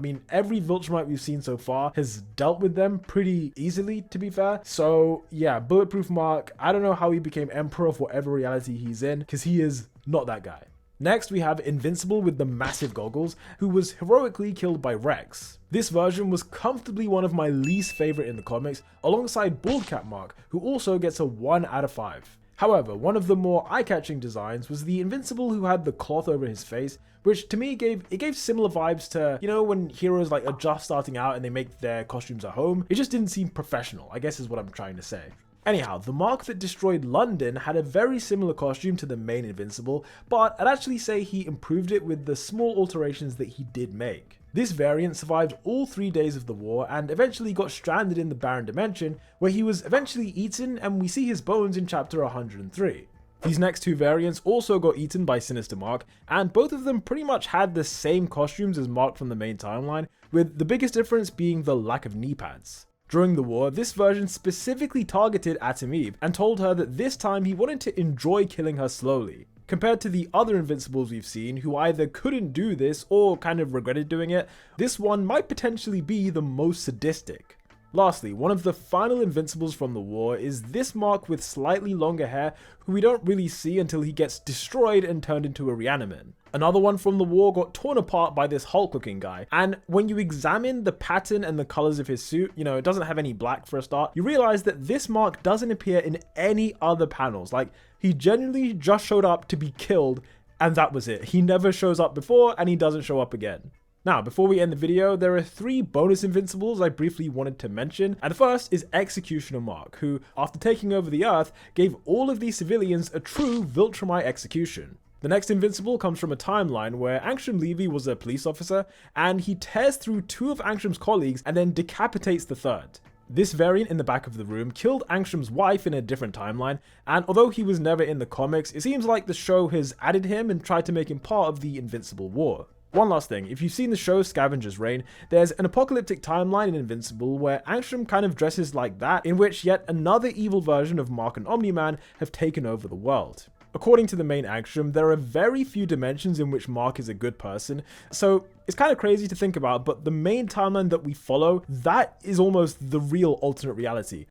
I mean, every Viltrumite we've seen so far has dealt with them pretty easily, to be fair. So yeah, Bulletproof Mark, I don't know how he became Emperor of whatever reality he's in, because he is not that guy. Next, we have Invincible with the massive goggles, who was heroically killed by Rex. This version was comfortably one of my least favorite in the comics, alongside Baldcat Mark, who also gets a 1 out of 5. However, one of the more eye-catching designs was the Invincible who had the cloth over his face, which to me gave similar vibes to, you know, when heroes like are just starting out and they make their costumes at home. It just didn't seem professional, I guess is what I'm trying to say. Anyhow, the Mark that destroyed London had a very similar costume to the main Invincible, but I'd actually say he improved it with the small alterations that he did make. This variant survived all 3 days of the war and eventually got stranded in the Barren Dimension, where he was eventually eaten, and we see his bones in chapter 103. These next two variants also got eaten by Sinister Mark, and both of them pretty much had the same costumes as Mark from the main timeline, with the biggest difference being the lack of knee pads. During the war, this version specifically targeted Atom Eve and told her that this time he wanted to enjoy killing her slowly. Compared to the other Invincibles we've seen, who either couldn't do this or kind of regretted doing it, this one might potentially be the most sadistic. Lastly, one of the final Invincibles from the war is this Mark with slightly longer hair, who we don't really see until he gets destroyed and turned into a reanimant. Another one from the war got torn apart by this Hulk looking guy, and when you examine the pattern and the colors of his suit, you know, it doesn't have any black for a start, you realize that this Mark doesn't appear in any other panels. Like, he genuinely just showed up to be killed, and that was it. He never shows up before, and he doesn't show up again. Now, before we end the video, there are 3 bonus Invincibles I briefly wanted to mention, and the first is Executioner Mark, who, after taking over the Earth, gave all of these civilians a true Viltrumite execution. The next Invincible comes from a timeline where Angstrom Levy was a police officer, and he tears through 2 of Angstrom's colleagues and then decapitates the 3rd. This variant in the back of the room killed Angstrom's wife in a different timeline, and although he was never in the comics, it seems like the show has added him and tried to make him part of the Invincible War. One last thing, if you've seen the show Scavenger's Reign, there's an apocalyptic timeline in Invincible where Angstrom kind of dresses like that, in which yet another evil version of Mark and Omni-Man have taken over the world. According to the main Angstrom, there are very few dimensions in which Mark is a good person, so it's kind of crazy to think about, but the main timeline that we follow, that is almost the real alternate reality.